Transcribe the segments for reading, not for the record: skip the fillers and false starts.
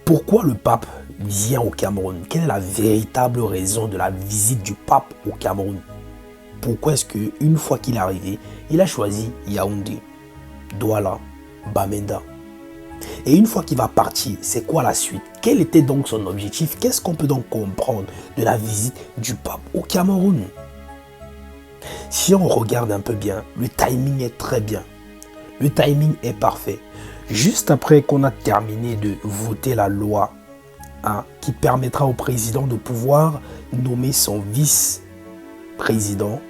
Pourquoi le pape vient au Cameroun? Quelle est la véritable raison de la visite du pape au Cameroun? Pourquoi est-ce qu'une fois qu'il est arrivé, il a choisi Yaoundé, Douala, Bamenda? Et une fois qu'il va partir, c'est quoi la suite? Quel était donc son objectif? Qu'est-ce qu'on peut donc comprendre de la visite du pape au Cameroun? Si on regarde un peu bien, le timing est très bien. Le timing est parfait. Juste après qu'on a terminé de voter la loi qui permettra au président de pouvoir nommer son vice-président,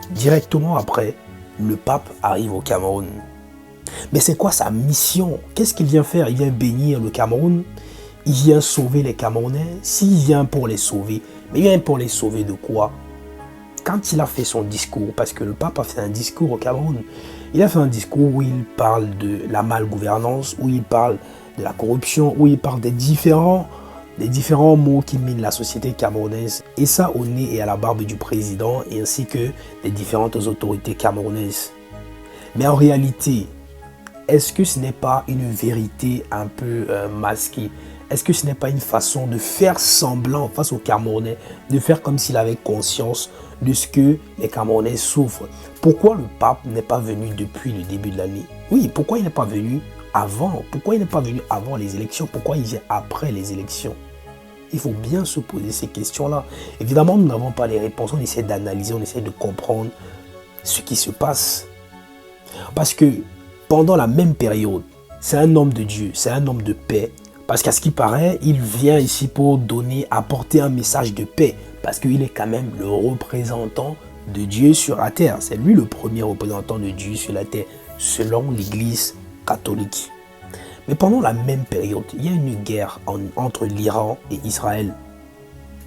directement après, le pape arrive au Cameroun. Mais c'est quoi sa mission? Qu'est-ce qu'il vient faire? Il vient bénir le Cameroun? Il vient sauver les Camerounais? S'il vient pour les sauver, mais il vient pour les sauver de quoi? Quand il a fait son discours, parce que le pape a fait un discours au Cameroun, il a fait un discours où il parle de la malgouvernance, où il parle de la corruption, où il parle des différents maux qui minent la société camerounaise, et ça au nez et à la barbe du président, et ainsi que des différentes autorités camerounaises. Mais en réalité, est-ce que ce n'est pas une vérité un peu masquée? Est-ce que ce n'est pas une façon de faire semblant face aux Camerounais, de faire comme s'il avait conscience de ce que les Camerounais souffrent? Pourquoi le pape n'est pas venu depuis le début de l'année? Oui, pourquoi il n'est pas venu avant? Pourquoi il n'est pas venu avant les élections? Pourquoi il vient après les élections? Il faut bien se poser ces questions-là. Évidemment, nous n'avons pas les réponses. On essaie d'analyser, on essaie de comprendre ce qui se passe. Parce que pendant la même période, c'est un homme de Dieu, c'est un homme de paix. Parce qu'à ce qui paraît, il vient ici pour apporter un message de paix. Parce qu'il est quand même le représentant de Dieu sur la terre. C'est lui le premier représentant de Dieu sur la terre, selon l'Église catholique. Mais pendant la même période, il y a une guerre entre l'Iran et Israël.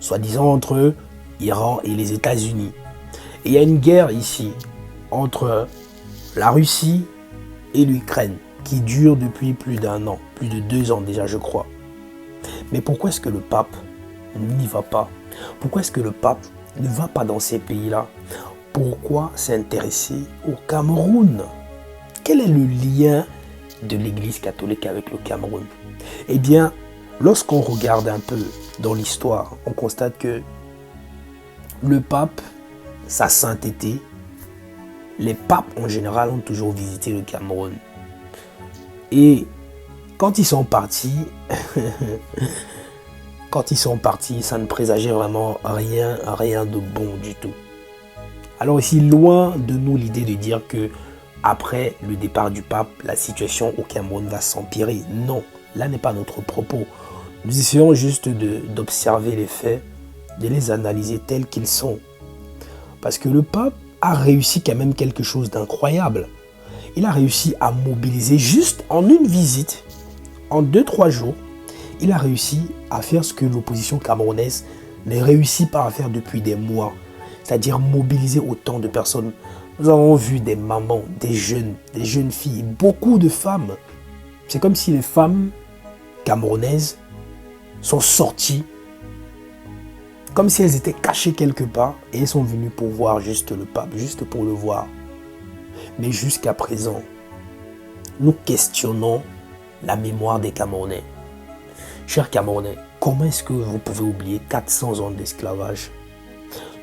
Soi-disant entre l'Iran et les États-Unis. Et il y a une guerre ici entre la Russie et l'Ukraine qui dure depuis plus d'1 an, plus de 2 ans déjà je crois. Mais pourquoi est-ce que le pape n'y va pas? Pourquoi est-ce que le pape ne va pas dans ces pays-là? Pourquoi s'intéresser au Cameroun? Quel est le lien de l'Église catholique avec le Cameroun? Eh bien, lorsqu'on regarde un peu dans l'histoire, on constate que le pape, sa sainteté, les papes en général ont toujours visité le Cameroun. Et quand ils sont partis, ça ne présageait vraiment rien de bon du tout. Alors ici, loin de nous l'idée de dire que après le départ du pape, la situation au Cameroun va s'empirer. Non, là n'est pas notre propos. Nous essayons juste d'observer les faits, de les analyser tels qu'ils sont. Parce que le pape a réussi quand même quelque chose d'incroyable. Il a réussi à mobiliser juste en une visite, en 2-3 jours, il a réussi à faire ce que l'opposition camerounaise ne réussit pas à faire depuis des mois. C'est-à-dire mobiliser autant de personnes. Nous avons vu des mamans, des jeunes filles, beaucoup de femmes. C'est comme si les femmes camerounaises sont sorties, comme si elles étaient cachées quelque part et elles sont venues pour voir juste le pape, juste pour le voir. Mais jusqu'à présent, nous questionnons la mémoire des Camerounais. Chers Camerounais, comment est-ce que vous pouvez oublier 400 ans d'esclavage?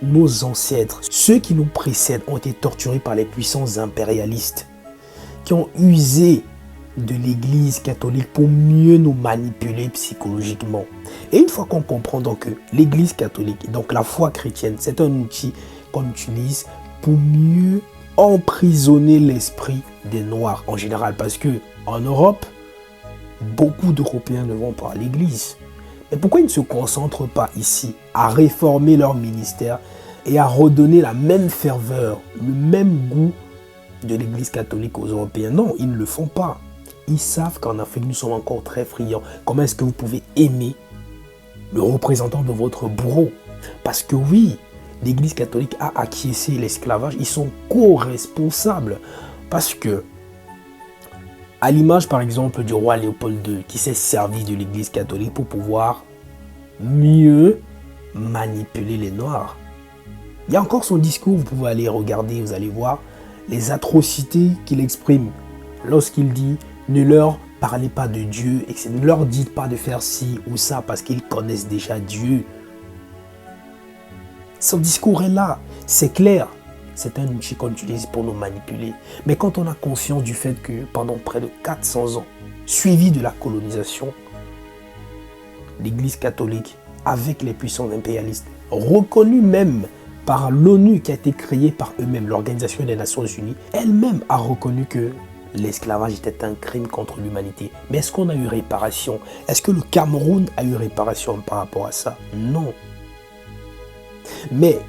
Nos ancêtres, ceux qui nous précèdent, ont été torturés par les puissances impérialistes qui ont usé de l'Église catholique pour mieux nous manipuler psychologiquement. Et une fois qu'on comprend donc que l'Église catholique, donc la foi chrétienne, c'est un outil qu'on utilise pour mieux emprisonner l'esprit des Noirs en général. Parce que en Europe, beaucoup d'Européens ne vont pas à l'église. Mais pourquoi ils ne se concentrent pas ici à réformer leur ministère et à redonner la même ferveur, le même goût de l'église catholique aux Européens? Non, ils ne le font pas. Ils savent qu'en Afrique, nous sommes encore très friands. Comment est-ce que vous pouvez aimer le représentant de votre bourreau? Parce que oui, l'église catholique a acquiescé l'esclavage. Ils sont co-responsables. Parce que, à l'image par exemple du roi Léopold II qui s'est servi de l'église catholique pour pouvoir mieux manipuler les Noirs. Il y a encore son discours, vous pouvez aller regarder, vous allez voir les atrocités qu'il exprime lorsqu'il dit « Ne leur parlez pas de Dieu et ne leur dites pas de faire ci ou ça parce qu'ils connaissent déjà Dieu. Son discours est là, c'est clair. C'est un outil qu'on utilise pour nous manipuler. Mais quand on a conscience du fait que pendant près de 400 ans, suivi de la colonisation, l'Église catholique, avec les puissances impérialistes, reconnue même par l'ONU qui a été créée par eux-mêmes, l'Organisation des Nations Unies, elle-même a reconnu que l'esclavage était un crime contre l'humanité. Mais est-ce qu'on a eu réparation? Est-ce que le Cameroun a eu réparation par rapport à ça? Non. Mais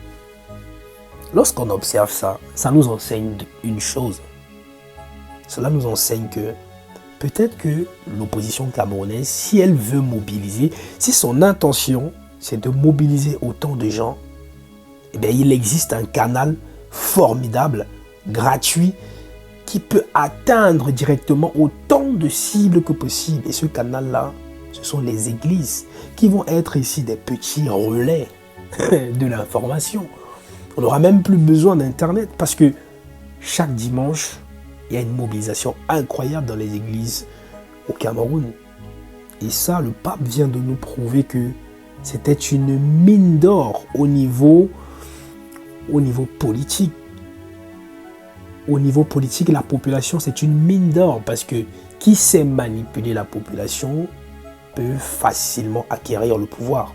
lorsqu'on observe ça, ça nous enseigne une chose. Cela nous enseigne que peut-être que l'opposition camerounaise, si elle veut mobiliser, si son intention, c'est de mobiliser autant de gens, eh bien, il existe un canal formidable, gratuit, qui peut atteindre directement autant de cibles que possible. Et ce canal-là, ce sont les églises qui vont être ici des petits relais de l'information. On n'aura même plus besoin d'Internet parce que chaque dimanche, il y a une mobilisation incroyable dans les églises au Cameroun. Et ça, le pape vient de nous prouver que c'était une mine d'or au niveau politique. Au niveau politique, la population, c'est une mine d'or parce que qui sait manipuler la population peut facilement acquérir le pouvoir.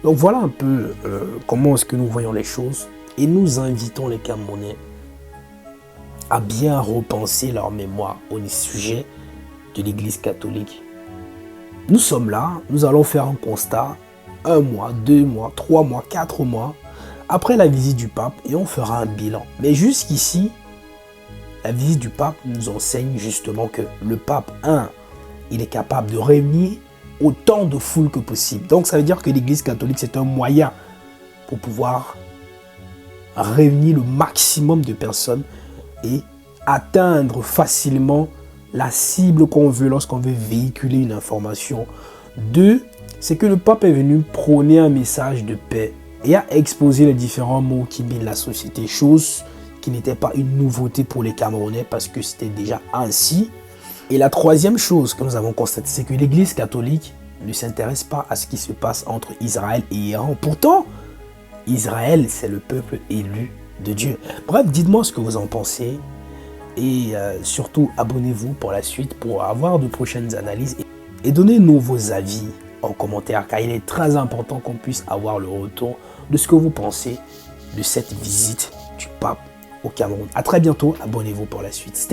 Donc voilà un peu comment est-ce que nous voyons les choses et nous invitons les Camerounais à bien repenser leur mémoire au sujet de l'Église catholique. Nous sommes là, nous allons faire un constat 1 mois, 2 mois, 3 mois, 4 mois après la visite du pape et on fera un bilan. Mais jusqu'ici, la visite du pape nous enseigne justement que le pape, il est capable de réunir autant de foule que possible. Donc ça veut dire que l'Église catholique, c'est un moyen pour pouvoir réunir le maximum de personnes et atteindre facilement la cible qu'on veut lorsqu'on veut véhiculer une information. 2, c'est que le pape est venu prôner un message de paix et a exposé les différents maux qui minent la société, chose qui n'était pas une nouveauté pour les Camerounais parce que c'était déjà ainsi. Et la troisième chose que nous avons constatée, c'est que l'Église catholique ne s'intéresse pas à ce qui se passe entre Israël et Iran. Pourtant, Israël, c'est le peuple élu de Dieu. Bref, dites-moi ce que vous en pensez. Et surtout, abonnez-vous pour la suite pour avoir de prochaines analyses. Et donnez-nous vos avis en commentaire, car il est très important qu'on puisse avoir le retour de ce que vous pensez de cette visite du pape au Cameroun. À très bientôt, abonnez-vous pour la suite.